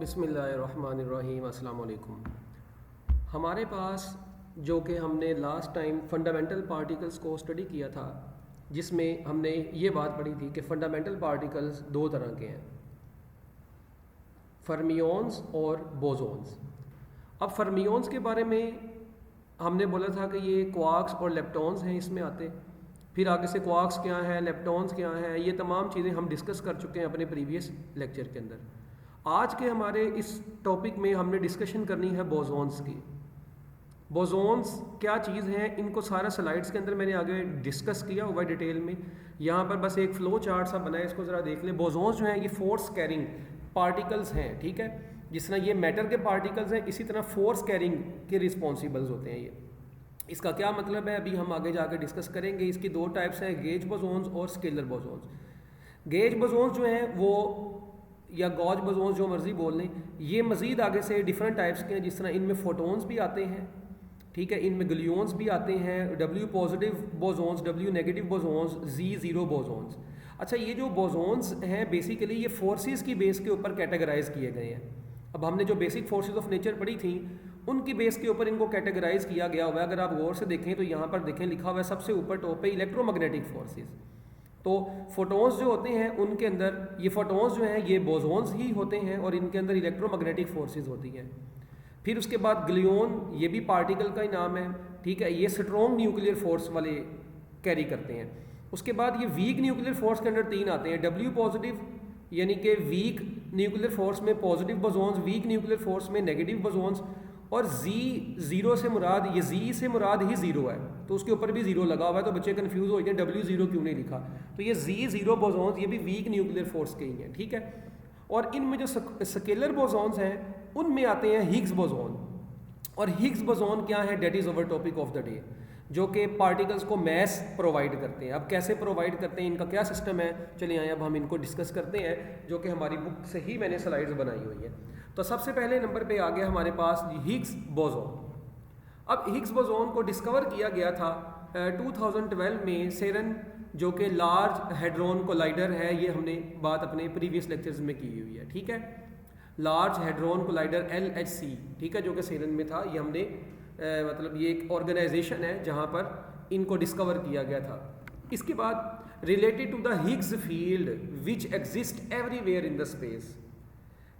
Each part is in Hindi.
बिस्मिल्लाहिर्रहमानिर्रहीम अस्सलाम वालेकुम। हमारे पास जो कि हमने लास्ट टाइम फंडामेंटल पार्टिकल्स को स्टडी किया था, जिसमें हमने ये बात पढ़ी थी कि फंडामेंटल पार्टिकल्स दो तरह के हैं, फर्मियोन्स और बोसोन्स। अब फर्मियोन्स के बारे में हमने बोला था कि ये क्वार्क्स और लेप्टॉन्स हैं, इसमें आते। फिर आगे से क्वार्क्स क्या हैं, लेप्टॉन्स क्या हैं, ये तमाम चीज़ें हम डिस्कस कर चुके हैं अपने प्रीवियस लेक्चर के अंदर। आज के हमारे इस टॉपिक में हमने डिस्कशन करनी है बोसोन्स की। बोसोन्स क्या चीज़ हैं, इनको सारा स्लाइड्स के अंदर मैंने आगे डिस्कस किया हुआ डिटेल में। यहाँ पर बस एक फ्लो चार्ट सा बना है, इसको ज़रा देख लें। बोसोन्स जो हैं ये फोर्स कैरिंग पार्टिकल्स हैं, ठीक है। जिस तरह ये मैटर के पार्टिकल्स हैं, इसी तरह फोर्स कैरिंग के रिस्पॉन्सिबल्स होते हैं ये। इसका क्या मतलब है अभी हम आगे जाकर डिस्कस करेंगे। इसकी दो टाइप्स हैं, गेज बोसोन्स और स्केलर बोसोन्स। गेज बोसोन्स जो हैं वो, या गॉज बोसोन्स जो मर्जी बोल लें, ये मज़ीद आगे से डिफरेंट टाइप्स के हैं। जिस तरह इनमें फोटोन्स भी आते हैं, ठीक है, इनमें ग्लूओन्स भी आते हैं, W positive bosons, W negative bosons, Z0 bosons. अच्छा, ये जो बोसोन्स हैं बेसिकली ये फोर्सेस की बेस के ऊपर कैटेगराइज किए गए हैं। अब हमने जो बेसिक फोर्सेस ऑफ नेचर पढ़ी थी उनकी बेस के ऊपर इनको कैटेगराइज किया गया हुआ है। अगर आप गौर से देखें तो यहाँ पर देखें लिखा हुआ है सबसे ऊपर टॉप पे इलेक्ट्रोमैग्नेटिक फोर्सेस। तो फोटोन्स जो होते हैं उनके अंदर, ये फोटोन्स जो हैं ये बोसोन्स ही होते हैं और इनके अंदर इलेक्ट्रोमैग्नेटिक फोर्सेस होती हैं। फिर उसके बाद ग्लूओन, ये भी पार्टिकल का ही नाम है, ठीक है। ये स्ट्रॉन्ग न्यूक्लियर फोर्स वाले कैरी करते हैं। उसके बाद ये वीक न्यूक्लियर फोर्स के अंदर तीन आते हैं, W पॉजिटिव यानी कि वीक न्यूक्लियर फोर्स में positive bosons, weak nuclear force में नेगेटिव बोसोन्स, और Z0 से मुराद, ये Z से मुराद ही ज़ीरो है तो उसके ऊपर भी ज़ीरो लगा हुआ है, तो बच्चे कंफ्यूज हो जाते हैं W0 क्यों नहीं लिखा। तो ये Z0 बोसोन्स ये भी वीक न्यूक्लियर फोर्स के ही हैं, ठीक है। और इनमें जो स्केलर बोसोन्स हैं उनमें आते हैं हिग्स बोसोन। और हिग्स बोसोन क्या है, that is our topic of the day, जो कि पार्टिकल्स को मैस प्रोवाइड करते हैं। अब कैसे प्रोवाइड करते हैं, इनका क्या सिस्टम है, चलिए आए अब हम इनको डिस्कस करते हैं, जो कि हमारी बुक से ही मैंने स्लाइड्स बनाई हुई है। तो सबसे पहले नंबर पे आ गया हमारे पास हिग्स बोसोन। अब हिग्स बोसोन को डिस्कवर किया गया था 2012 में सेरन, जो कि लार्ज हेड्रोन कोलाइडर है। ये हमने बात अपने प्रीवियस लेक्चर्स में की हुई है, ठीक है। लार्ज हेड्रोन कोलाइडर LHC, ठीक है, जो कि सेरन में था। ये हमने मतलब ये एक ऑर्गेनाइजेशन है जहाँ पर इनको डिस्कवर किया गया था। इसके बाद related to the Higgs field which exist everywhere in the space,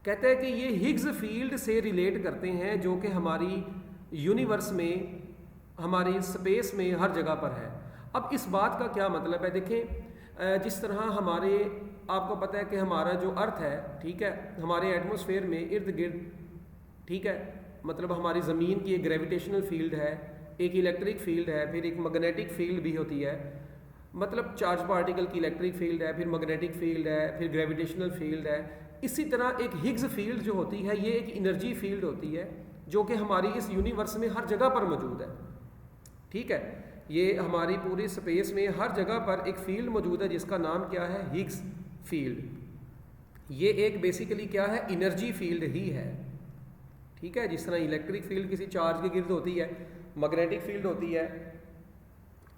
कहते हैं कि ये हिग्स फील्ड से रिलेट करते हैं जो कि हमारी यूनिवर्स में, हमारी स्पेस में हर जगह पर है। अब इस बात का क्या मतलब है, देखें जिस तरह हमारे, आपको पता है कि हमारा जो अर्थ है, ठीक है, हमारे एटमॉस्फेयर में इर्द गिर्द, ठीक है, मतलब हमारी ज़मीन की एक ग्रेविटेशनल फील्ड है, एक इलेक्ट्रिक फील्ड है, फिर एक मैग्नेटिक फील्ड भी होती है। मतलब चार्ज पार्टिकल की इलेक्ट्रिक फील्ड है, फिर मैग्नेटिक फील्ड है, फिर ग्रेविटेशनल फील्ड है। इसी तरह एक हिग्स फील्ड जो होती है ये एक एनर्जी फील्ड होती है जो कि हमारी इस यूनिवर्स में हर जगह पर मौजूद है, ठीक है। ये हमारी पूरी स्पेस में हर जगह पर एक फील्ड मौजूद है जिसका नाम क्या है, हिग्स फील्ड। ये एक बेसिकली क्या है, एनर्जी फील्ड ही है, ठीक है। जिस तरह इलेक्ट्रिक फील्ड किसी चार्ज के गिर्द होती है, मैग्नेटिक फील्ड होती है,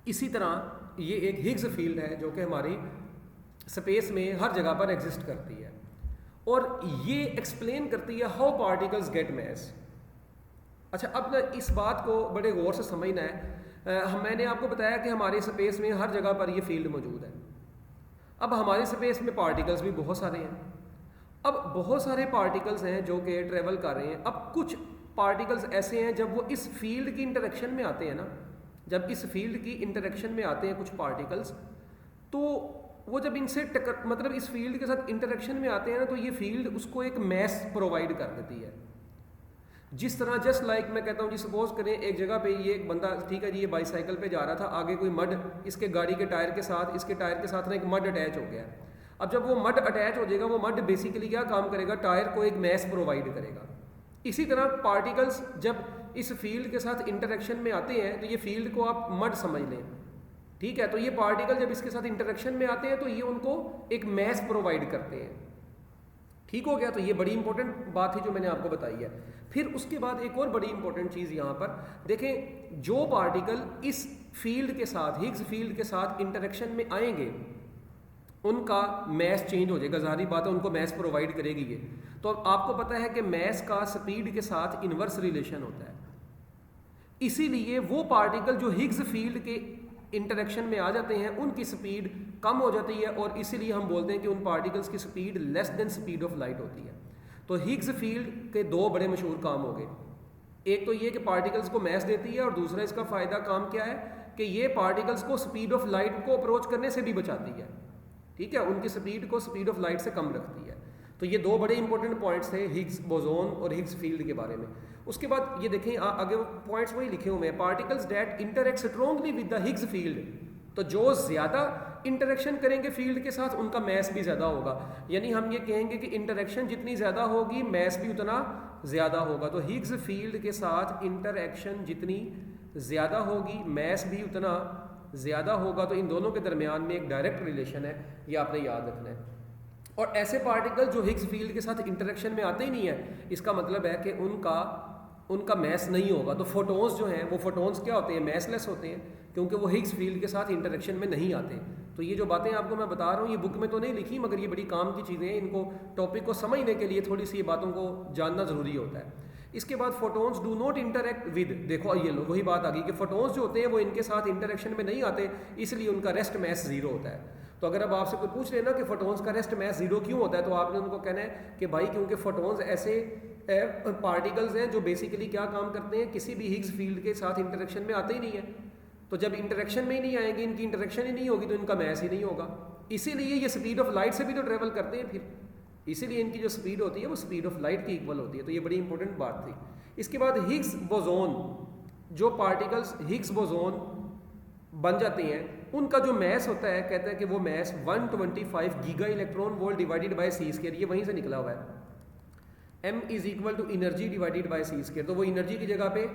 इसी तरह ये एक हिग्स फील्ड है जो कि हमारी स्पेस में हर जगह पर एग्जिस्ट करती है। और ये एक्सप्लेन करती है हाउ पार्टिकल्स गेट मैस। अच्छा, अब ना इस बात को बड़े गौर से समझना है। मैंने आपको बताया कि हमारे स्पेस में हर जगह पर ये फील्ड मौजूद है। अब हमारे स्पेस में पार्टिकल्स भी बहुत सारे हैं। अब बहुत सारे पार्टिकल्स हैं जो कि ट्रेवल कर रहे हैं। अब कुछ पार्टिकल्स ऐसे हैं जब वो इस फील्ड की इंटरेक्शन में आते हैं ना, जब इस फील्ड की इंटरेक्शन में आते हैं कुछ पार्टिकल्स, तो वो जब इनसे टक्कर, मतलब इस फील्ड के साथ इंटरेक्शन में आते हैं ना, तो ये फील्ड उसको एक मैस प्रोवाइड कर देती है। जिस तरह जस्ट लाइक मैं कहता हूँ जी, सपोज करें एक जगह पे ये एक बंदा, ठीक है जी, ये बाईसाइकिल पे जा रहा था, आगे कोई मड इसके गाड़ी के टायर के साथ, इसके टायर के साथ ना एक मड अटैच हो गया। अब जब वो मड अटैच हो जाएगा, वो मड बेसिकली क्या काम करेगा, टायर को एक मैस प्रोवाइड करेगा। इसी तरह पार्टिकल्स जब इस फील्ड के साथ इंटरेक्शन में आते हैं, तो ये फील्ड को आप मड समझ लें, ठीक है। तो ये पार्टिकल जब इसके साथ इंटरेक्शन में आते हैं तो ये उनको एक मैस प्रोवाइड करते हैं, ठीक हो गया। तो ये बड़ी इंपॉर्टेंट बात है जो मैंने आपको बताई है। फिर उसके बाद एक और बड़ी इंपॉर्टेंट चीज़ यहाँ पर देखें, जो पार्टिकल इस फील्ड के साथ, हिग्स फील्ड के साथ इंटरेक्शन में आएंगे, उनका मैस चेंज हो जाएगा, ज़ाहिर बात है उनको मैस प्रोवाइड करेगी ये। तो आपको पता है कि मैस का स्पीड के साथ इन्वर्स रिलेशन होता है, इसीलिए वो पार्टिकल जो हिग्स फील्ड के इंटरेक्शन में आ जाते हैं उनकी स्पीड कम हो जाती है, और इसीलिए हम बोलते हैं कि उन पार्टिकल्स की speed less than speed of light होती है। तो हिग्स फील्ड के दो बड़े मशहूर काम हो गए, एक तो ये कि पार्टिकल्स को मैस देती है, और दूसरा इसका फ़ायदा काम क्या है कि ये पार्टिकल्स को स्पीड ऑफ लाइट को अप्रोच करने से भी बचाती है, ठीक है, उनकी स्पीड को स्पीड ऑफ लाइट से कम रखती है। तो ये दो बड़े इंपॉर्टेंट पॉइंट्स थे हिग्स बोसोन और हिग्स फील्ड के बारे में। उसके बाद ये देखें आगे पॉइंट्स वही लिखे हुए हैं, particles that interact strongly with the Higgs field, तो जो ज़्यादा इंटरेक्शन करेंगे फील्ड के साथ उनका मैस भी ज़्यादा होगा, यानी हम ये कहेंगे कि इंटरेक्शन जितनी ज़्यादा होगी मैस भी उतना ज़्यादा होगा। तो हिग्स फील्ड के साथ इंटरेक्शन जितनी ज़्यादा होगी मैस भी उतना ज़्यादा होगा। तो इन दोनों के दरमियान में एक डायरेक्ट रिलेशन है, ये आपने याद रखना है। और ऐसे पार्टिकल जो हिग्स फील्ड के साथ इंटरेक्शन में आते ही नहीं है, इसका मतलब है कि उनका मैस नहीं होगा। तो फोटोन्स जो हैं वो फोटोन्स क्या होते हैं, मैसलेस होते हैं, क्योंकि वो हिग्स फील्ड के साथ इंटरेक्शन में नहीं आते। तो ये जो बातें आपको मैं बता रहा हूँ ये बुक में तो नहीं लिखी, मगर ये बड़ी काम की चीज़ें हैं, इनको टॉपिक को समझने के लिए थोड़ी सी ये बातों को जानना ज़रूरी होता है। इसके बाद photons do not interact with, देखो ये लो वही बात आ गई कि फोटोन्स जो होते हैं वो इनके साथ इंटरेक्शन में नहीं आते, इसलिए उनका रेस्ट मैस ज़ीरो होता है। तो अगर अब आपसे कोई पूछ लेना कि फोटोन्स का रेस्ट मैस ज़ीरो क्यों होता है, तो आपने उनको कहना है कि भाई क्योंकि फोटोन्स ऐसे पार्टिकल्स हैं जो बेसिकली क्या काम करते हैं, किसी भी हिग्स फील्ड के साथ इंटरेक्शन में आते ही नहीं है। तो जब इंटरेक्शन में ही नहीं आएंगे, इनकी इंटरेक्शन ही नहीं होगी, तो इनका मैस ही नहीं होगा। इसीलिए ये स्पीड ऑफ लाइट से भी तो ट्रेवल करते हैं, फिर इसीलिए इनकी जो स्पीड होती है वो स्पीड ऑफ लाइट की इक्वल होती है। तो ये बड़ी इंपॉर्टेंट बात थी। इसके बाद हिग्स बोसोन, जो पार्टिकल्स हिग्स बोसोन बन जाते हैं उनका जो मैस होता है, कहते हैं कि वो mass 125 giga electron volt divided by C square, ये वहीं से निकला हुआ है। m is equal to energy divided by C square, तो वो एनर्जी की जगह पे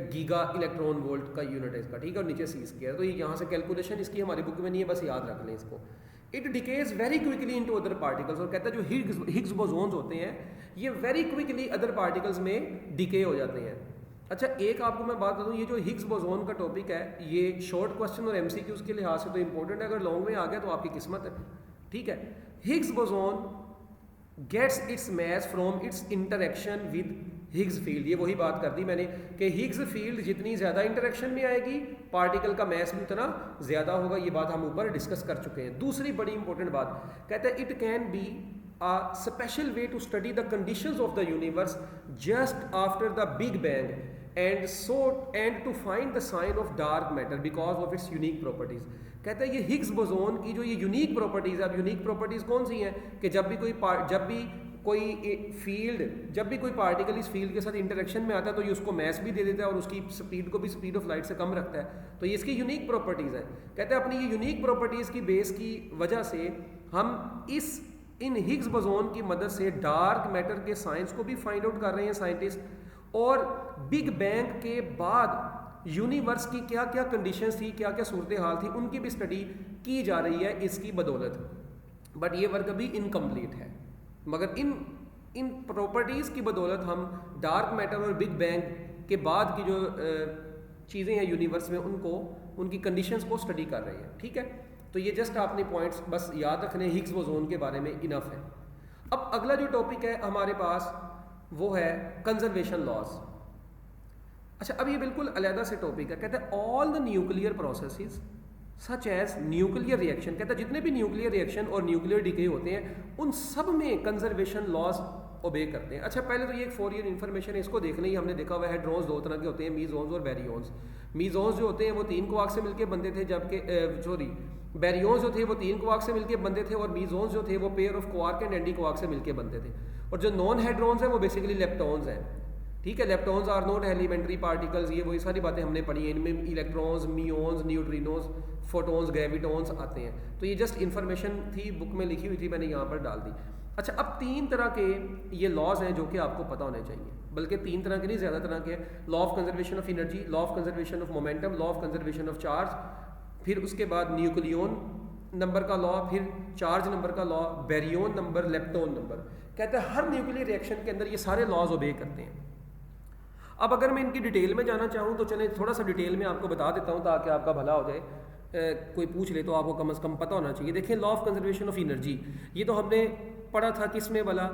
गीगा इलेक्ट्रॉन वोल्ट का यूनिट है इसका, ठीक है, और नीचे सी स्क्वायर। तो ये यहाँ से कैलकुलेशन इसकी हमारी बुक में नहीं है, बस याद रख लें इसको। It decays very quickly into other particles, और कहता है जो हिग्स बोसोन्स होते हैं ये वेरी क्विकली अदर पार्टिकल्स में डिके हो जाते हैं। अच्छा एक आपको मैं बात बताऊँ, ये जो हिग्स बोसोन का टॉपिक है ये शॉर्ट क्वेश्चन और एमसीक्यूज के लिहाज से तो इंपॉर्टेंट है, अगर लॉन्ग में आ गया तो आपकी किस्मत है, ठीक है। Higgs boson gets its mass from its interaction with Higgs field, ये वही बात कर दी मैंने कि हिग्स फील्ड जितनी ज़्यादा इंटरेक्शन में आएगी पार्टिकल का मैस भी उतना ज़्यादा होगा, ये बात हम ऊपर डिस्कस कर चुके हैं। दूसरी बड़ी इंपॉर्टेंट बात कहता है it can be a special way to study the conditions of the universe just after the Big Bang and to find the sign of dark matter because of its unique properties। कहता है ये हिग्स बोसोन की जो ये यूनिक प्रॉपर्टीज़, अब यूनिक प्रॉपर्टीज़ कौन सी हैं कि जब भी कोई पार्टिकल इस फील्ड के साथ इंटरेक्शन में आता है तो ये उसको मैस भी दे देता है और उसकी स्पीड को भी स्पीड ऑफ लाइट से कम रखता है। तो ये इसकी यूनिक प्रॉपर्टीज़ हैं। कहते हैं अपनी ये यूनिक प्रॉपर्टीज़ की बेस की वजह से हम इन हिग्स बोसोन की मदद से डार्क मैटर के साइंस को भी फाइंड आउट कर रहे हैं साइंटिस्ट, और बिग बैंग के बाद यूनिवर्स की क्या क्या कंडीशंस थी, क्या क्या सूरत हाल थी, उनकी भी स्टडी की जा रही है इसकी बदौलत। बट ये वर्क अभी इनकम्प्लीट है, मगर इन प्रॉपर्टीज़ की बदौलत हम डार्क मैटर और बिग बैंग के बाद की जो चीज़ें हैं यूनिवर्स में उनकी कंडीशंस को स्टडी कर रहे हैं, ठीक है। तो ये जस्ट आपने पॉइंट्स बस याद रखने हिग्स बोसोन के बारे में इनफ है। अब अगला जो टॉपिक है हमारे पास वो है कंजर्वेशन लॉज। अच्छा अब ये बिल्कुल अलग से टॉपिक है। कहता है all the nuclear processes such as nuclear reaction, कहता है जितने भी न्यूक्लियर रिएक्शन और न्यूक्लियर डिके होते हैं उन सब में कंजर्वेशन लॉज ओबे करते हैं। अच्छा पहले तो ये एक फॉर योर इन्फॉर्मेशन है, इसको देखना ही हमने देखा हुआ है। हेड्रोन्स दो तरह के होते हैं, मीजोन्स और बैरियोन्स। मीजोन्स जो होते हैं वो 3 क्वार्क से मिलकर बनते थे, जबकि बैरियोन्स जो थे वो 3 क्वार्क से मिलकर बनते थे, और मीजोन्स जो थे वो pair of quark and anti quark से मिलकर बनते थे। और जो नॉन हेड्रोन्स हैं वो बेसिकली लेप्टॉन्स हैं, ठीक है। Leptons are not elementary particles, ये वही सारी बातें हमने पढ़ी हैं। इनमें electrons, muons, neutrinos, photons, gravitons आते हैं। तो ये जस्ट इन्फॉर्मेशन थी, बुक में लिखी हुई थी, मैंने यहाँ पर डाल दी। अच्छा अब 3 तरह के ये लॉज हैं जो कि आपको पता होने चाहिए, बल्कि 3 तरह के नहीं, ज़्यादा तरह के। Law of conservation of energy, law of conservation of momentum, law of conservation of charge, फिर उसके बाद न्यूक्लियन नंबर का लॉ, फिर चार्ज नंबर का law, Baryon number, lepton number. कहता है हर न्यूक्लियर रिएक्शन के अंदर ये सारे लॉज ओबे करते हैं। अब अगर मैं इनकी डिटेल में जाना चाहूँ तो चलें थोड़ा सा डिटेल में आपको बता देता हूँ ताकि आपका भला हो जाए। कोई पूछ ले तो आपको कम से कम पता होना चाहिए। देखें law of conservation of energy, ये तो हमने पढ़ा था किसमें वाला,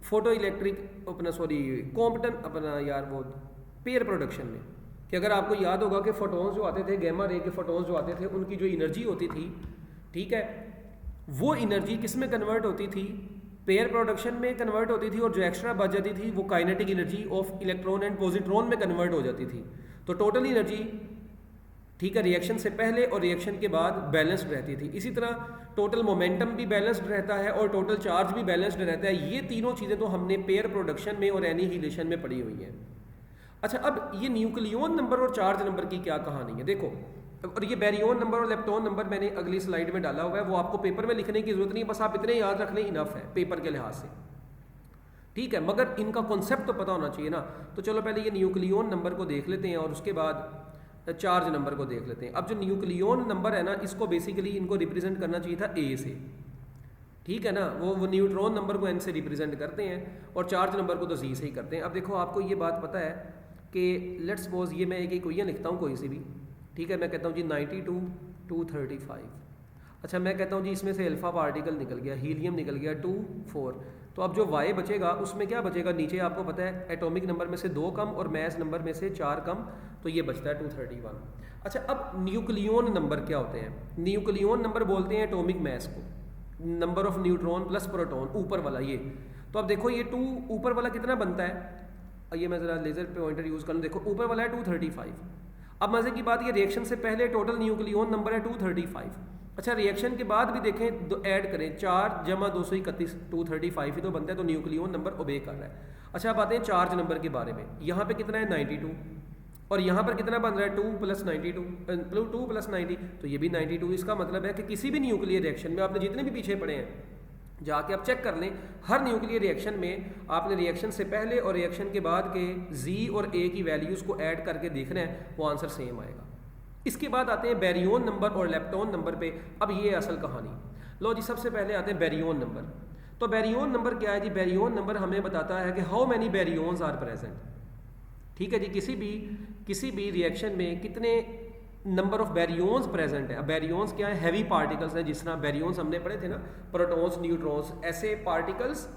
फोटो इलेक्ट्रिक अपना सॉरी कॉम्पटन अपना यार वो पेयर प्रोडक्शन में, कि अगर आपको याद होगा कि फोटोन्स जो आते थे गैमा रे के फोटोन्स जो आते थे उनकी जो एनर्जी होती थी, ठीक है, वो एनर्जी किस में कन्वर्ट होती थी, पेयर प्रोडक्शन में कन्वर्ट होती थी, और जो एक्स्ट्रा बच जाती थी वो kinetic energy of electron and positron में कन्वर्ट हो जाती थी। तो टोटल एनर्जी, ठीक है, रिएक्शन से पहले और रिएक्शन के बाद बैलेंस्ड रहती थी। इसी तरह टोटल मोमेंटम भी बैलेंस्ड रहता है और टोटल चार्ज भी बैलेंस्ड रहता है। ये तीनों चीज़ें तो हमने पेयर प्रोडक्शन में और एनिहिलेशन में पढ़ी हुई हैं। अच्छा, अब ये न्यूक्लियन नंबर और चार्ज नंबर की क्या कहानी है, देखो, और ये बैरियन नंबर और लेप्टॉन नंबर मैंने अगली स्लाइड में डाला हुआ है, वो आपको पेपर में लिखने की जरूरत नहीं, बस आप इतने याद रख लें, इनफ है पेपर के लिहाज से, ठीक है, मगर इनका कॉन्सेप्ट तो पता होना चाहिए ना। तो चलो पहले ये न्यूक्लियन नंबर को देख लेते हैं और उसके बाद चार्ज नंबर को देख लेते हैं। अब जो न्यूक्लियन नंबर है ना, इसको बेसिकली इनको रिप्रेजेंट करना चाहिए था ए से, ठीक है ना, वो न्यूट्रॉन नंबर को एन से रिप्रेजेंट करते हैं और चार्ज नंबर को तो जी से ही करते हैं। अब देखो आपको ये बात पता है कि लेट्स सपोज ये मैं एक इक्वेशन लिखता हूँ कोई सी भी, ठीक है, मैं कहता हूँ जी 92 235, अच्छा मैं कहता हूँ जी इसमें से अल्फा पार्टिकल निकल गया, हीलियम निकल गया 2 4, तो अब जो वाई बचेगा उसमें क्या बचेगा, नीचे आपको पता है एटॉमिक नंबर में से 2 कम और मैस नंबर में से 4 कम, तो ये बचता है 231। अच्छा, अब न्यूक्लियन नंबर क्या होते हैं, न्यूक्लियन नंबर बोलते हैं एटॉमिक मैस को, number of neutron plus proton, ऊपर वाला ये। तो अब देखो ये 2 ऊपर वाला कितना बनता है, ये मैं ज़रा लेज़र पॉइंटर यूज़ करूँ, देखो ऊपर वाला है 235। अब मज़े की बात, ये रिएक्शन से पहले टोटल न्यूक्लियन नंबर है 235। अच्छा, रिएक्शन के बाद भी देखें, ऐड करें 4 जमा 231, 235 ही तो बनता है, तो न्यूक्लियन नंबर ओबे कर रहा है। अच्छा, अब आते हैं चार्ज नंबर के बारे में। यहाँ पे कितना है 92 और यहाँ पर कितना बन रहा है 2 + 92 2 + 90, तो ये भी 92। इसका मतलब है कि किसी भी न्यूक्लियर रिएक्शन में, आपने जितने भी पीछे पढ़े हैं जाके आप चेक कर लें, हर न्यूक्लियर रिएक्शन में आपने रिएक्शन से पहले और रिएक्शन के बाद के जी और ए की वैल्यूज़ को ऐड करके देखना है, वो आंसर सेम आएगा। इसके बाद आते हैं बैरियन नंबर और लेप्टॉन नंबर पे। अब ये असल कहानी, लो जी, सबसे पहले आते हैं बैरियन नंबर। तो बैरियन नंबर क्या है जी, बैरियन नंबर हमें बताता है कि हाउ मैनी बैरियंस आर प्रेजेंट, ठीक है जी, किसी भी रिएक्शन में कितने नंबर ऑफ बैरियंस प्रेजेंट है। अब बैरियंस क्या है, हैवी पार्टिकल्स हैं, जिस तरह बैरियंस हमने पढ़े थे ना, प्रोटॉन्स न्यूट्रॉन्स, ऐसे पार्टिकल्स,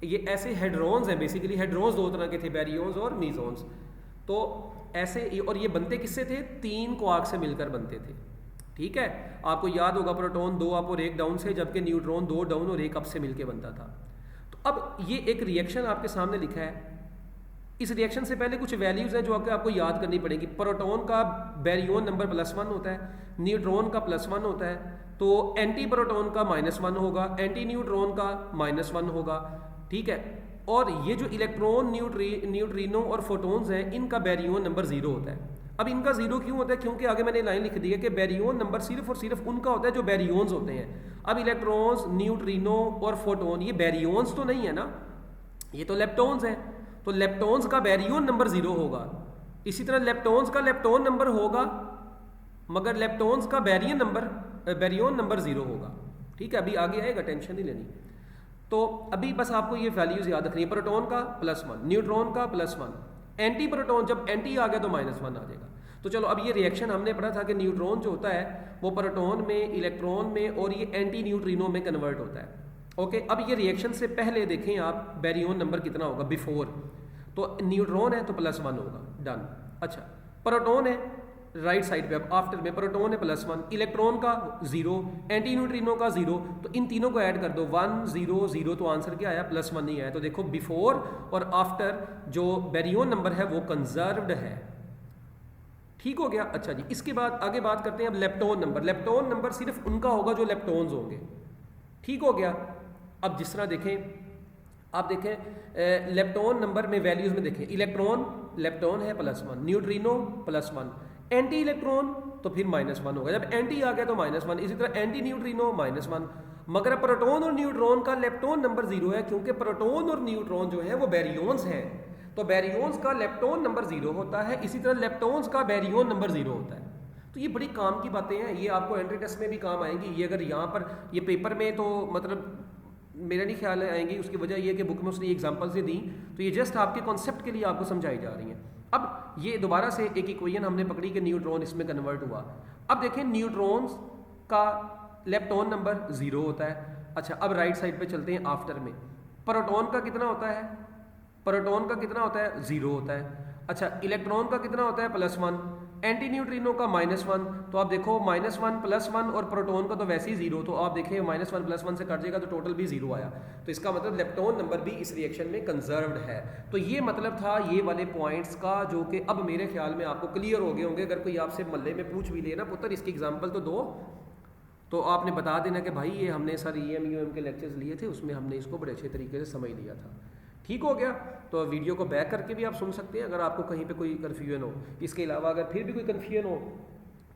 ये ऐसे हेड्रॉन्स हैं, बेसिकली हेड्रॉन्स 2 तरह के थे, बैरियंस और मीजॉन्स। तो ऐसे, और ये बनते किससे थे, 3 क्वार्क से मिलकर बनते थे, ठीक है। आपको याद होगा प्रोटॉन 2 अप और 1 डाउन से, जबकि न्यूट्रॉन 2 डाउन और 1 अप से मिलकर बनता था। तो अब ये एक रिएक्शन आपके सामने लिखा है, इस रिएक्शन से पहले कुछ वैल्यूज़ हैं जो आपको याद करनी पड़ेगी। प्रोटॉन का बैरियन नंबर +1 होता है, न्यूट्रॉन का +1 होता है, तो एंटी प्रोटॉन का -1 होगा, एंटी न्यूट्रॉन का -1 होगा, ठीक है। और ये जो इलेक्ट्रॉन न्यूट्रिनो और फोटॉन्स हैं, इनका बैरियन नंबर 0 होता है। अब इनका 0 क्यों होता है, क्योंकि आगे मैंने लाइन लिख दी है कि बैरियन नंबर सिर्फ और सिर्फ उनका होता है जो बैरियंस होते हैं। अब इलेक्ट्रॉन्स, न्यूट्रिनो और फोटॉन, ये बैरियंस तो नहीं है ना, ये तो लेप्टॉन्स हैं, तो लेप्टॉन्स का बैरियन नंबर 0 होगा। इसी तरह लेप्टॉन्स का लेप्टॉन नंबर होगा, मगर लेप्टॉन्स का बैरियन नंबर 0 होगा, ठीक है। अभी आगे आएगा, टेंशन नहीं लेनी। तो अभी बस आपको ये वैल्यूज याद रखनी है, प्रोटॉन का +1, न्यूट्रॉन का +1, एंटी प्रोटॉन, जब एंटी आ गया तो -1 आ जाएगा। तो चलो, अब ये रिएक्शन हमने पढ़ा था कि न्यूट्रॉन जो होता है वो प्रोटॉन में, इलेक्ट्रॉन में और ये एंटी न्यूट्रिनो में कन्वर्ट होता है, ओके। अब ये रिएक्शन से पहले देखें आप बैरियन नंबर कितना होगा, बिफोर, तो न्यूट्रॉन है तो +1 होगा, डन। अच्छा, प्रोटॉन है राइट साइड पे, अब आफ्टर में प्रोटॉन है +1, इलेक्ट्रॉन का 0, एंटी न्यूट्रिनो का 0, तो इन तीनों को ऐड कर दो, 1 0 0, तो आंसर क्या आया, +1 नहीं आया। तो देखो बिफोर और आफ्टर जो बैरियन नंबर है वो कंजर्व्ड है, ठीक हो गया। अच्छा जी, इसके बाद आगे बात करते हैं अब लेप्टॉन नंबर। लेप्टॉन नंबर सिर्फ उनका होगा जो लेप्टॉन्स होंगे, ठीक हो गया। अब जिस तरह देखें, आप देखें लेप्टॉन नंबर में वैल्यूज में देखें, इलेक्ट्रॉन, लेप्टॉन है +1, न्यूट्रिनो +1, एंटी इलेक्ट्रॉन तो फिर -1 होगा, जब एंटी आ गया तो -1, इसी तरह एंटी न्यूट्रिनो -1। मगर प्रोटॉन और न्यूट्रॉन का लेप्टॉन नंबर 0 है, क्योंकि प्रोटॉन और न्यूट्रॉन जो है वो बैरियंस हैं, तो बैरियंस का लेप्टॉन नंबर 0 होता है, इसी तरह लेप्टॉन्स का बैरियन नंबर 0 होता है। तो ये बड़ी काम की बातें हैं, ये आपको एंट्री टेस्ट में भी काम आएंगी। ये अगर यहाँ पर ये पेपर में, तो मतलब मेरा नहीं ख्याल आएंगी, उसकी वजह ये है कि बुक में उसने एग्जाम्पल्स दी, तो ये जस्ट आपके कॉन्सेप्ट के लिए आपको समझाई जा रही हैं। अब ये दोबारा से एक इक्वेशन हमने पकड़ी कि न्यूट्रॉन इसमें कन्वर्ट हुआ। अब देखें न्यूट्रॉन्स का लेप्टॉन नंबर 0 होता है। अच्छा, अब राइट साइड पे चलते हैं आफ्टर में। प्रोटॉन का कितना होता है? प्रोटॉन का कितना होता है? 0 होता है। अच्छा, इलेक्ट्रॉन का कितना होता है? +1। एंटी न्यूट्रिनो का -1। तो आप देखो -1 +1 और प्रोटॉन का तो वैसे ही 0, तो आप देखें -1 +1 से कट जाएगा तो टोटल भी 0 आया। तो इसका मतलब लेप्टॉन नंबर भी इस रिएक्शन में कंजर्व्ड है। तो ये मतलब था ये वाले पॉइंट्स का, जो कि अब मेरे ख्याल में आपको क्लियर हो गए होंगे। अगर कोई आपसे मल्ले में पूछ भी ले ना, पुत्र इसकी एग्जाम्पल तो दो, तो आपने बता देना कि भाई ये हमने सर EM के लेक्चर्स लिए थे, उसमें हमने इसको बड़े अच्छे तरीके से समझ लिया था। ठीक हो गया? तो वीडियो को बैक करके भी आप सुन सकते हैं अगर आपको कहीं पे कोई कन्फ्यूजन हो। इसके अलावा अगर फिर भी कोई कन्फ्यूजन हो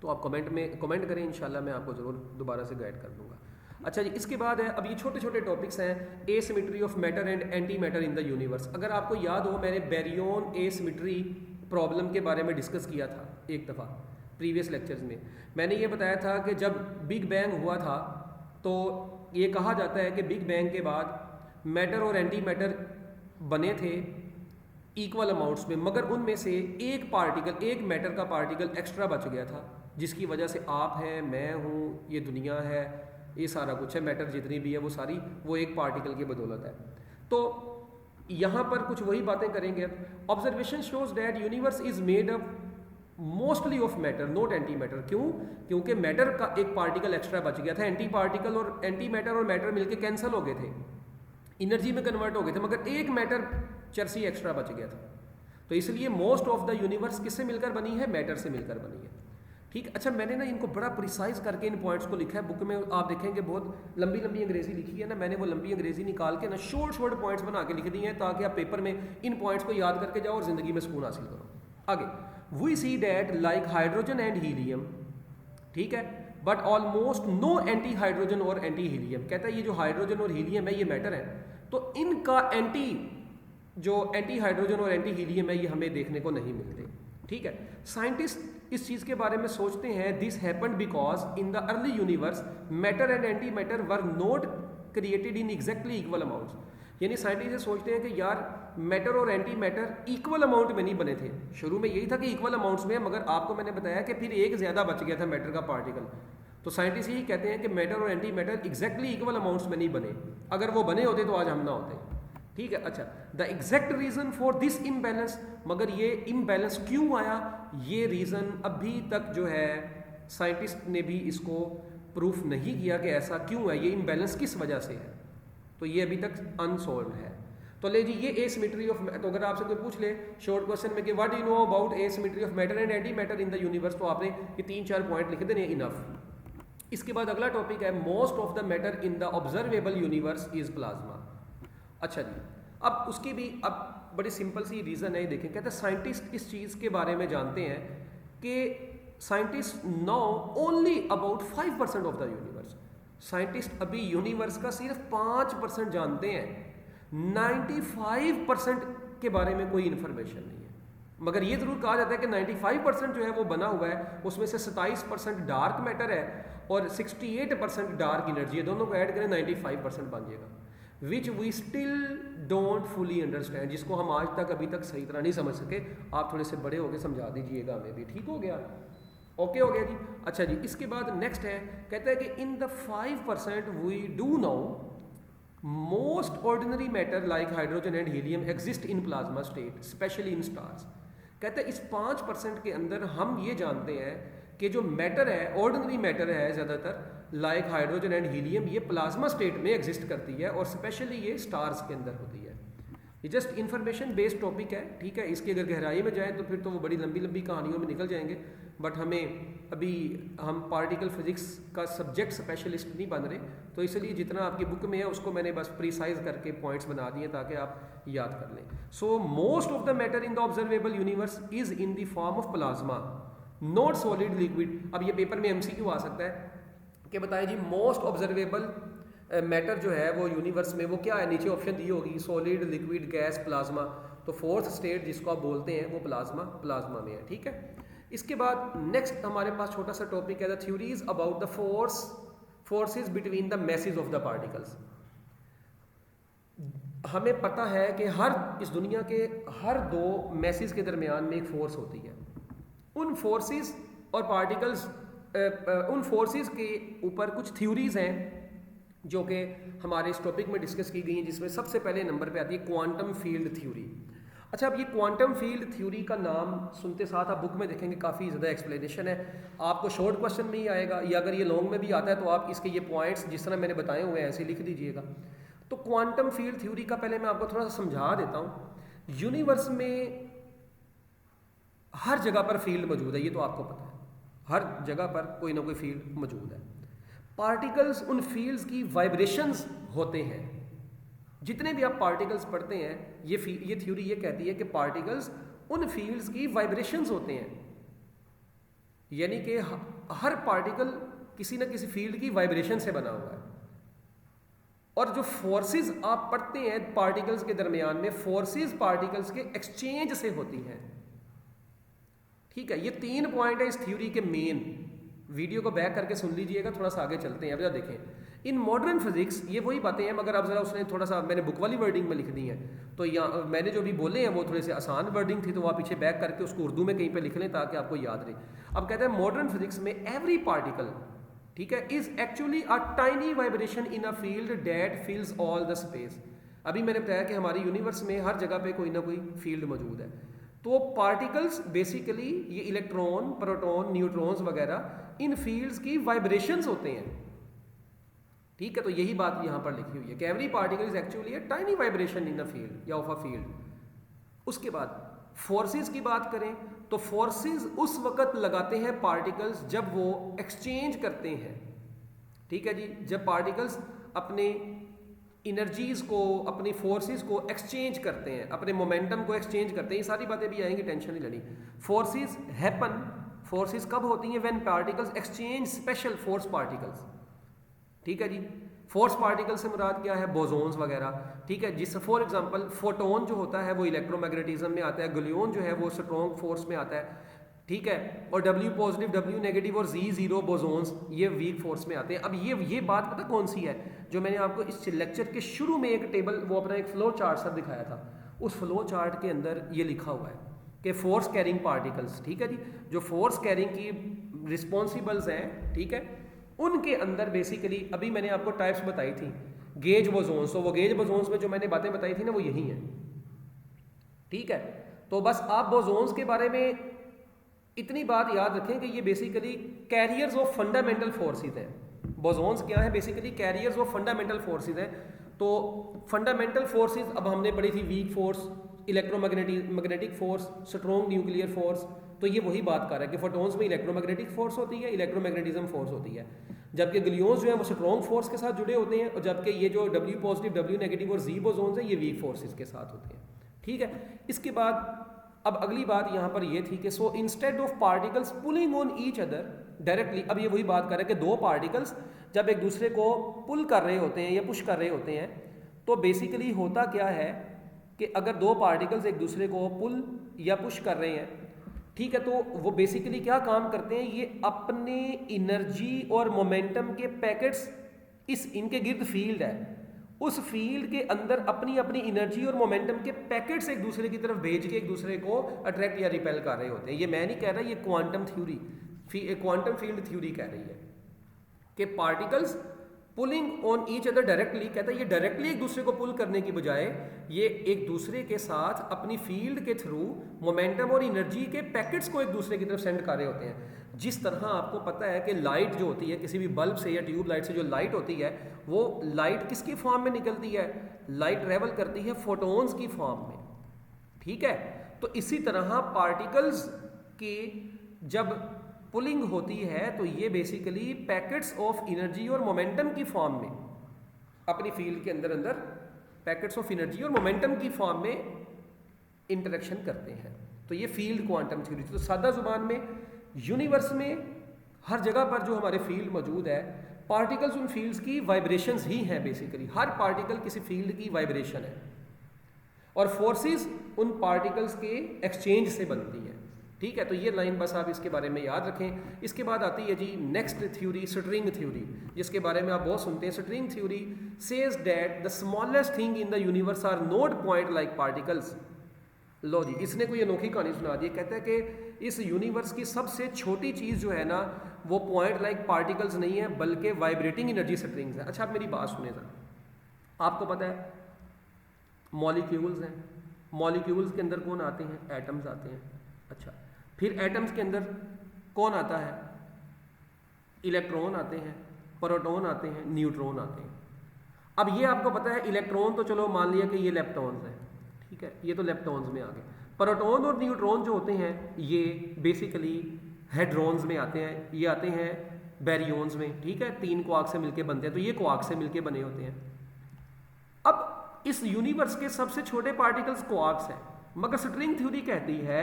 तो आप कमेंट में कमेंट करें, इंशाल्लाह मैं आपको ज़रूर दोबारा से गाइड कर दूंगा। अच्छा जी, इसके बाद है, अब ये छोटे छोटे टॉपिक्स हैं, asymmetry of matter and anti matter in the universe. अगर आपको याद हो, मैंने बैरियन एसिमेट्री प्रॉब्लम के बारे में डिस्कस किया था एक दफ़ा प्रीवियस लेक्चर्स में। मैंने ये बताया था कि जब बिग बैंग हुआ था तो ये कहा जाता है कि बिग बैंग के बाद मैटर और एंटी मैटर बने थे इक्वल अमाउंट्स में, मगर उनमें से एक पार्टिकल, एक मैटर का पार्टिकल एक्स्ट्रा बच गया था, जिसकी वजह से आप हैं, मैं हूँ, ये दुनिया है, ये सारा कुछ है, मैटर जितनी भी है वो सारी वो एक पार्टिकल की बदौलत है। तो यहाँ पर कुछ वही बातें करेंगे। Observation shows that universe is made up mostly of matter not anti matter. क्यों? क्योंकि मैटर का एक पार्टिकल एक्स्ट्रा बच गया था, एंटी पार्टिकल और एंटी मैटर और मैटर मिलकर कैंसिल हो गए थे, एनर्जी में कन्वर्ट हो गए थे, मगर एक मैटर चर्सी एक्स्ट्रा बच गया था। तो इसलिए मोस्ट ऑफ द यूनिवर्स किससे मिलकर बनी है? मैटर से मिलकर बनी है। ठीक। अच्छा, मैंने ना इनको बड़ा प्रिसाइज करके इन पॉइंट्स को लिखा है बुक में, आप देखेंगे बहुत लंबी लंबी अंग्रेजी लिखी है ना, मैंने वो लंबी अंग्रेजी निकाल के ना शॉर्ट शॉर्ट पॉइंट्स बना के लिख दी हैं, ताकि आप पेपर में इन पॉइंट्स को याद करके जाओ और जिंदगी में सुकून हासिल करो। आगे, we see that like hydrogen and helium, ठीक है, but almost no anti hydrogen और एंटी हीलियम। कहता है ये जो हाइड्रोजन और हीलियम है ये मैटर है, तो इनका एंटी हाइड्रोजन और एंटी हीलियम है ये हमें देखने को नहीं मिलते। ठीक है, साइंटिस्ट इस चीज के बारे में सोचते हैं, this happened because in the early universe matter and anti matter were not created in exactly equal amounts. यानी साइंटिस्ट सोचते हैं कि यार मैटर और एंटी मैटर इक्वल अमाउंट में नहीं बने थे। शुरू में यही था कि इक्वल अमाउंट्स में, मगर आपको मैंने बताया कि फिर एक ज्यादा बच गया था मैटर का पार्टिकल। तो साइंटिस्ट यही कहते हैं कि मैटर और anti matter exactly equal amounts में नहीं बने, अगर वो बने होते तो आज हम ना होते। ठीक है। अच्छा, the exact reason for this imbalance, मगर ये इम्बैलेंस क्यों आया, ये रीजन अभी तक जो है साइंटिस्ट ने भी इसको प्रूफ नहीं किया कि ऐसा क्यों है, ये इम्बैलेंस किस वजह से है, तो ये अभी तक अनसॉल्व्ड है। तो ले जी, ये एसिमेट्री ऑफ, तो अगर आपसे कोई पूछ ले शॉर्ट क्वेश्चन में कि what do you know about asymmetry of matter and anti matter in the universe, तो आपने ये 3-4 पॉइंट लिख देने, इनफ। इसके बाद अगला टॉपिक है most of the matter in the observable universe is plasma. अच्छा जी, अब उसकी भी अब बड़ी सिंपल सी रीज़न है, देखें, कहते हैं साइंटिस्ट इस चीज़ के बारे में जानते हैं कि scientist know only about 5% of the universe. Scientist अभी यूनिवर्स का सिर्फ 5% जानते हैं, 95% के बारे में कोई इन्फॉर्मेशन नहीं है। मगर ये जरूर कहा जाता है कि 95% जो है वो बना हुआ है, उसमें से 27% डार्क मैटर है और 68% डार्क एनर्जी है, दोनों को ऐड करें 95% बन जाएगा, which we still don't fully understand, जिसको हम आज तक अभी तक सही तरह नहीं समझ सके। आप थोड़े से बड़े होकर समझा दीजिएगा हमें भी। ठीक हो गया? ओके हो गया जी। अच्छा जी, इसके बाद नेक्स्ट है, कहता है कि in the 5% we do know most ordinary matter like hydrogen and helium exist in plasma state specially in stars. कहते हैं इस 5% के अंदर हम ये जानते हैं कि जो मैटर है, ऑर्डिनरी मैटर है ज़्यादातर लाइक हाइड्रोजन एंड हीलियम, ये प्लाज्मा स्टेट में एग्जिस्ट करती है और स्पेशली ये स्टार्स के अंदर होती है। ये जस्ट इन्फॉर्मेशन बेस्ड टॉपिक है, ठीक है। इसकी अगर गहराई में जाएं तो फिर तो वो बड़ी लंबी लंबी कहानियों में निकल जाएंगे, बट हमें अभी हम पार्टिकल फिजिक्स का सब्जेक्ट स्पेशलिस्ट नहीं बन रहे, तो इसलिए जितना आपकी बुक में है उसको मैंने बस प्रिसाइज करके पॉइंट्स बना दिए ताकि आप याद कर लें। So most of the matter in the observable universe is in the form of plasma not solid liquid. अब ये पेपर में MCQ आ सकता है कि बताएं जी मोस्ट ऑब्जर्वेबल मैटर जो है वो यूनिवर्स में वो क्या है, नीचे ऑप्शन दी होगी सॉलिड, लिक्विड, गैस, प्लाज्मा। तो फोर्थ स्टेट जिसको आप बोलते हैं वो प्लाज्मा में है। ठीक है। इसके बाद नेक्स्ट हमारे पास छोटा सा टॉपिक है the theories about the forces between the message of the particles. हमें पता है कि हर इस दुनिया के हर दो मैसेज के दरमियान में एक फ़ोर्स होती है। उन फोर्सेस और पार्टिकल्स उन फोर्सेस के ऊपर कुछ थ्योरीज हैं जो कि हमारे इस टॉपिक में डिस्कस की गई हैं, जिसमें सबसे पहले नंबर पे आती है क्वांटम फील्ड थ्योरी। अच्छा, अब ये क्वांटम फील्ड थ्योरी का नाम सुनते साथ आप बुक में देखेंगे काफ़ी ज़्यादा एक्सप्लेनेशन है, आपको शॉर्ट क्वेश्चन में ही आएगा, या अगर ये लॉन्ग में भी आता है तो आप इसके ये पॉइंट्स जिस तरह मैंने बताए हुए हैं ऐसे लिख दीजिएगा। तो क्वांटम फील्ड थ्योरी का पहले मैं आपको थोड़ा सा समझा देता हूँ। यूनिवर्स में हर जगह पर फील्ड मौजूद है, ये तो आपको पता है, हर जगह पर कोई ना कोई फील्ड मौजूद है। पार्टिकल्स, उन फील्ड्स की वाइब्रेशंस होते हैं। जितने भी आप पार्टिकल्स पढ़ते हैं, ये थ्योरी ये कहती है कि पार्टिकल्स उन फील्ड्स की वाइब्रेशंस होते हैं, यानी कि हर पार्टिकल किसी ना किसी फील्ड की वाइब्रेशन से बना हुआ है। और जो फोर्सेस आप पढ़ते हैं पार्टिकल्स के दरमियान में, फोर्सेस पार्टिकल्स के एक्सचेंज से होती हैं। ठीक है, ये 3 पॉइंट है इस थ्योरी के मेन। वीडियो को बैक करके सुन लीजिएगा, थोड़ा सा आगे चलते हैं। अब जरा देखें, इन मॉडर्न फिजिक्स ये वही बातें हैं, मगर अब जरा उसने थोड़ा सा मैंने बुक वाली वर्डिंग में लिख दी है, तो यहाँ मैंने जो भी बोले हैं वो थोड़े से आसान वर्डिंग थी, तो वो आप पीछे बैक करके उसको उर्दू में कहीं पे लिख लें ताकि आपको याद रहे। अब कहते हैं मॉडर्न फिजिक्स में एवरी पार्टिकल, ठीक है, is actually a tiny vibration in a field that fills all the space. अभी मैंने बताया कि हमारी यूनिवर्स में हर जगह पे कोई ना कोई फील्ड मौजूद है। तो पार्टिकल्स बेसिकली ये इलेक्ट्रॉन, प्रोटॉन, न्यूट्रॉन्स वगैरह इन फील्ड्स की वाइब्रेशंस होते हैं। ठीक है, तो यही बात यहाँ पर लिखी हुई है कि every particle is actually a tiny vibration in a field या ऑफ अ फील्ड। उसके बाद फोर्सेस की बात करें तो फोर्सेस उस वक्त लगाते हैं पार्टिकल्स जब वो एक्सचेंज करते हैं। ठीक है जी, जब पार्टिकल्स अपने एनर्जीज को, अपनी फोर्सेस को एक्सचेंज करते हैं, अपने मोमेंटम को एक्सचेंज करते हैं, ये सारी बातें भी आएंगी, टेंशन नहीं लेनी। फोर्सेस हैपन, फोर्सेस कब होती हैं? When particles exchange special force particles. ठीक है जी, फोर्स पार्टिकल से मुराद क्या है? बोसोन्स वगैरह। ठीक है, जिस फॉर एग्जांपल फोटोन जो होता है वो इलेक्ट्रोमैग्नेटिज्म में आता है, ग्लून जो है वो स्ट्रॉन्ग फोर्स में आता है। ठीक है, और W पॉजिटिव, W नेगेटिव और Z0 बोसोन्स ये वीक फोर्स में आते हैं। अब ये बात पता कौन सी है जो मैंने आपको इस लेक्चर के शुरू में एक टेबल, वो अपना एक फ्लो चार्ट सा दिखाया था, उस फ्लो चार्ट के अंदर ये लिखा हुआ है कि फोर्स कैरिंग पार्टिकल्स, ठीक है जी, जो फोर्स कैरिंग की रिस्पॉन्सिबल्स हैं, ठीक है, उनके अंदर बेसिकली अभी मैंने आपको टाइप्स बताई थी गेज बोसोन्स, तो वो गेज बोसोन्स में जो मैंने बातें बताई थी ना वो यही हैं। ठीक है, तो बस आप बोसोन्स के बारे में इतनी बात याद रखें कि ये basically carriers of fundamental forces हैं। बोसोन्स क्या है? Basically carriers of fundamental forces हैं। तो फंडामेंटल फोर्सेस अब हमने पढ़ी थी, weak force, electromagnetic force, strong nuclear force. तो ये वही बात कर रहा है कि फोटोन्स में इलेक्ट्रोमैग्नेटिक फोर्स होती है, इलेक्ट्रोमैग्नेटिज्म फोर्स होती है, जबकि ग्लून्स जो है वो स्ट्रॉन्ग फोर्स के साथ जुड़े होते हैं, और जबकि ये जो W पॉजिटिव, W नेगेटिव और Z बोसोन्स हैं ये वीक फोर्सेस के साथ होते हैं। ठीक है, इसके बाद अब अगली बात यहाँ पर ये थी कि so instead of particles pulling on each other directly, अब ये वही बात कर रहे हैं कि दो पार्टिकल्स जब एक दूसरे को पुल कर रहे होते हैं या पुश कर रहे होते हैं, तो बेसिकली होता क्या है कि अगर दो पार्टिकल्स एक दूसरे को पुल या पुश कर रहे हैं, ठीक है, तो वो बेसिकली क्या काम करते हैं, ये अपने एनर्जी और मोमेंटम के पैकेट्स, इस इनके गिर्द फील्ड है, उस फील्ड के अंदर अपनी अपनी एनर्जी और मोमेंटम के पैकेट्स एक दूसरे की तरफ भेज के एक दूसरे को अट्रैक्ट या रिपेल कर रहे होते हैं। ये मैं नहीं कह रहा, ये quantum theory, quantum field theory कह रही है कि particles pulling on each other directly, कहता है ये डायरेक्टली एक दूसरे को पुल करने की बजाय ये एक दूसरे के साथ अपनी फील्ड के थ्रू मोमेंटम और एनर्जी के पैकेट्स को एक दूसरे की तरफ सेंड कर रहे होते हैं। जिस तरह आपको पता है कि लाइट जो होती है, किसी भी बल्ब से या ट्यूब लाइट से जो लाइट होती है, वो लाइट किसकी फॉर्म में निकलती है? लाइट ट्रेवल करती है फोटोन्स की फॉर्म में। ठीक है, तो इसी तरह पार्टिकल्स की जब पुलिंग होती है तो ये बेसिकली पैकेट्स ऑफ एनर्जी और मोमेंटम की फॉर्म में अपनी फील्ड के अंदर अंदर पैकेट्स ऑफ एनर्जी और मोमेंटम की फॉर्म में इंटरेक्शन करते हैं। तो ये फील्ड क्वांटम थ्योरी। तो सादा जुबान में यूनिवर्स में हर जगह पर जो हमारे फील्ड मौजूद है, पार्टिकल्स उन फील्ड्स की वाइब्रेशंस ही हैं। बेसिकली हर पार्टिकल किसी फील्ड की वाइब्रेशन है, और फोर्सेस उन पार्टिकल्स के एक्सचेंज से बनती हैं। ठीक है, तो ये लाइन बस आप इसके बारे में याद रखें। इसके बाद आती है जी नेक्स्ट थ्योरी, स्ट्रिंग थ्योरी, जिसके बारे में आप बहुत सुनते हैं। String theory says that the smallest thing in the universe are not point like particles. लो जी, इसने कोई अनोखी कहानी सुना दी। कहता है कि इस यूनिवर्स की सबसे छोटी चीज़ जो है ना वो पॉइंट लाइक पार्टिकल्स नहीं है बल्कि वाइब्रेटिंग एनर्जी स्ट्रिंग्स है। अच्छा, आप मेरी बात सुने ज़रा। आपको पता है मॉलिक्यूल्स हैं, मॉलिक्यूल्स के अंदर कौन आते हैं? एटम्स आते हैं। अच्छा, फिर एटम्स के अंदर कौन आता है? इलेक्ट्रॉन आते हैं, प्रोटॉन आते हैं, न्यूट्रॉन आते हैं। अब ये आपको पता है इलेक्ट्रॉन तो चलो मान लिया कि ये लेप्टॉन्स हैं, ठीक है, ये तो लेप्टॉन्स में आ गए। प्रोटॉन और न्यूट्रॉन जो होते हैं ये बेसिकली हेड्रॉन्स में आते हैं, ये आते हैं बैरियॉन्स में, ठीक है, 3 क्वार्क से मिलके बनते हैं, तो ये क्वार्क से मिलके बने होते हैं। अब इस यूनिवर्स के सबसे छोटे पार्टिकल्स क्वार्क्स हैं, मगर स्ट्रिंग थ्योरी कहती है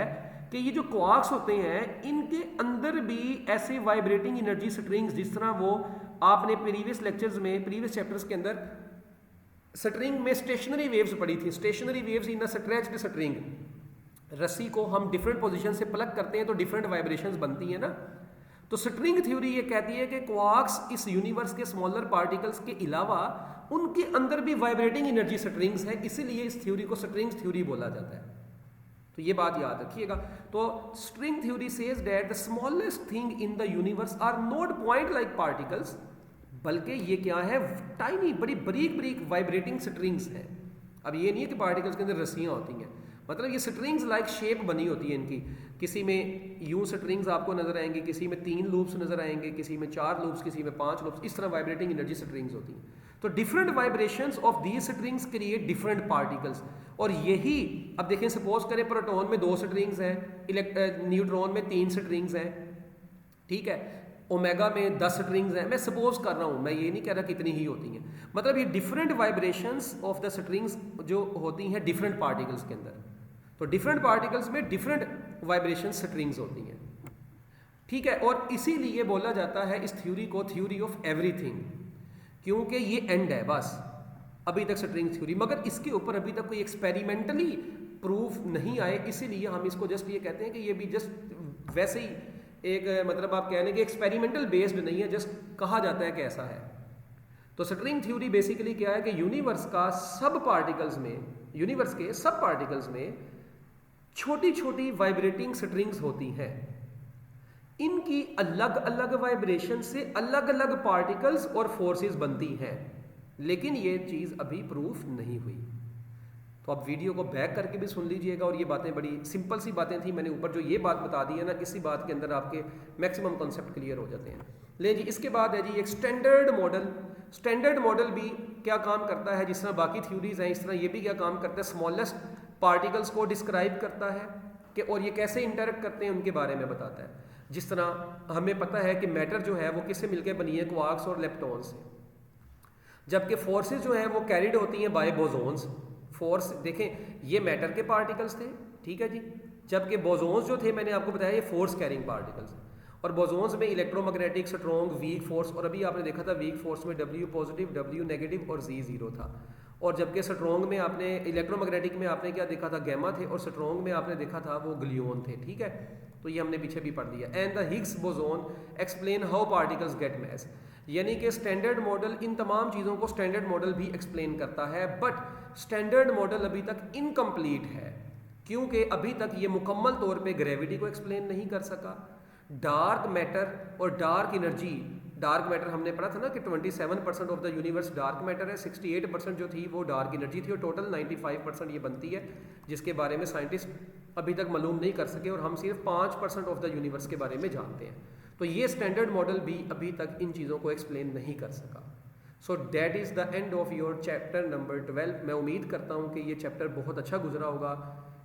कि ये जो क्वार्क्स होते हैं इनके अंदर भी ऐसे वाइब्रेटिंग एनर्जी स्ट्रिंग्स, जिस तरह वो आपने प्रीवियस लेक्चर्स में, प्रीवियस चैप्टर्स के अंदर स्ट्रिंग में स्टेशनरी वेव्स पढ़ी थी। Stationery waves in a stretched string, रस्सी को हम डिफरेंट पोजीशन से प्लग करते हैं तो डिफरेंट वाइब्रेशंस बनती हैं ना। तो स्ट्रिंग थ्योरी ये कहती है कि क्वार्क्स इस यूनिवर्स के स्मॉलर पार्टिकल्स के अलावा उनके अंदर भी वाइब्रेटिंग एनर्जी स्ट्रिंग्स है, इसीलिए इस थ्योरी को स्ट्रिंग थ्योरी बोला जाता है। तो ये बात याद रखिएगा। तो string theory says that the smallest thing in the universe are not point like particles, बल्कि ये क्या है? टाइनी, बड़ी बारीक बारीक वाइब्रेटिंग स्ट्रिंग्स हैं। अब ये नहीं है कि पार्टिकल्स के अंदर रस्सियाँ होती हैं, मतलब ये स्ट्रिंग्स लाइक शेप बनी होती है इनकी। किसी में यूं स्ट्रिंग्स आपको नजर आएंगी, किसी में 3 लूप्स नजर आएंगे, किसी में 4 लूप्स, किसी में 5 लूप्स, इस तरह वाइब्रेटिंग एनर्जी स्ट्रिंग्स होती हैं। तो different vibrations of these strings create different particles. और यही अब देखें, सपोज करें प्रोटॉन में 2 स्ट्रिंग्स हैं, न्यूट्रॉन में 3 स्ट्रिंग्स हैं, ठीक है, ओमेगा में 10 स्ट्रिंग्स हैं। मैं सपोज कर रहा हूँ, मैं ये नहीं कह रहा कितनी ही होती हैं। मतलब ये different vibrations of the strings जो होती हैं डिफरेंट पार्टिकल्स के अंदर, तो डिफरेंट पार्टिकल्स में डिफरेंट वाइब्रेशन स्ट्रिंग्स होती हैं, ठीक है। और इसीलिए बोला जाता है इस थ्योरी को थ्योरी ऑफ एवरीथिंग, क्योंकि ये एंड है बस अभी तक स्ट्रिंग थ्योरी, मगर इसके ऊपर अभी तक कोई एक्सपेरिमेंटली प्रूफ नहीं आए, इसीलिए हम इसको जस्ट ये कहते हैं कि ये भी जस्ट वैसे ही एक, मतलब आप कह लें कि एक्सपेरिमेंटल बेस्ड नहीं है, जस्ट कहा जाता है कि ऐसा है। तो स्ट्रिंग थ्योरी बेसिकली क्या है कि यूनिवर्स का सब पार्टिकल्स में, यूनिवर्स के सब पार्टिकल्स में छोटी छोटी वाइब्रेटिंग स्ट्रिंग्स होती हैं। इनकी अलग अलग वाइब्रेशन से अलग अलग पार्टिकल्स और फोर्सेस बनती हैं, लेकिन ये चीज़ अभी प्रूफ नहीं हुई। तो आप वीडियो को बैक करके भी सुन लीजिएगा, और ये बातें बड़ी सिंपल सी बातें थी, मैंने ऊपर जो ये बात बता दी है ना, इसी बात के अंदर आपके मैक्सिमम कॉन्सेप्ट क्लियर हो जाते हैं। ले जी, इसके बाद है जी एक स्टैंडर्ड मॉडल। स्टैंडर्ड मॉडल भी क्या काम करता है? जिस तरह बाकी थ्योरीज हैं इस तरह ये भी क्या काम करता है? स्मॉलेस्ट पार्टिकल्स को डिस्क्राइब करता है कि और ये कैसे इंटरेक्ट करते हैं उनके बारे में बताता है। जिस तरह हमें पता है कि मैटर जो है वो किससे मिलकर बनी है? क्वार्क्स और लेप्टॉन से। जबकि फोर्सेस जो हैं वो कैरिड होती हैं बाय बोसोन्स। फोर्स देखें, ये मैटर के पार्टिकल्स थे, ठीक है जी, जबकि बोसोन्स जो थे मैंने आपको बताया ये फोर्स कैरिंग पार्टिकल्स। और बोसोन्स में इलेक्ट्रोमैग्नेटिक, स्ट्रॉन्ग, वीक फोर्स, और अभी आपने देखा था वीक फोर्स में W पॉजिटिव, W नेगेटिव और Z 0 था। और जबकि स्ट्रॉन्ग में आपने, इलेक्ट्रोमैग्नेटिक में आपने क्या देखा था? गैमा थे, और स्ट्रॉन्ग में आपने देखा था वो ग्लूऑन थे, ठीक है। तो ये हमने पीछे भी पढ़ लिया। And the Higgs boson explain how particles get mass, यानी कि स्टैंडर्ड मॉडल इन तमाम चीज़ों को स्टैंडर्ड मॉडल भी एक्सप्लेन करता है, बट स्टैंडर्ड मॉडल अभी तक इनकम्प्लीट है, क्योंकि अभी तक ये मुकम्मल तौर पे ग्रेविटी को एक्सप्लेन नहीं कर सका। डार्क मैटर और डार्क एनर्जी, डार्क मैटर हमने पढ़ा था ना कि 27% of the universe dark matter है, 68% जो थी वो डार्क एनर्जी थी, और टोटल 95% ये बनती है, जिसके बारे में साइंटिस्ट अभी तक मालूम नहीं कर सके, और हम सिर्फ 5% ऑफ द यूनिवर्स के बारे में जानते हैं। तो ये स्टैंडर्ड मॉडल भी अभी तक इन चीज़ों को एक्सप्लेन नहीं कर सका। So that is the end of your chapter number 12। मैं उम्मीद करता हूँ कि ये चैप्टर बहुत अच्छा गुजरा होगा,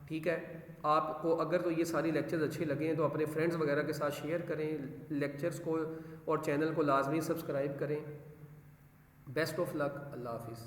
ठीक है। आपको अगर तो ये सारी लेक्चर्स अच्छे लगे हैं तो अपने फ्रेंड्स वगैरह के साथ शेयर करें लेक्चर्स को, और चैनल को लाजमी सब्सक्राइब करें। बेस्ट ऑफ लक, अल्लाह हाफिज़।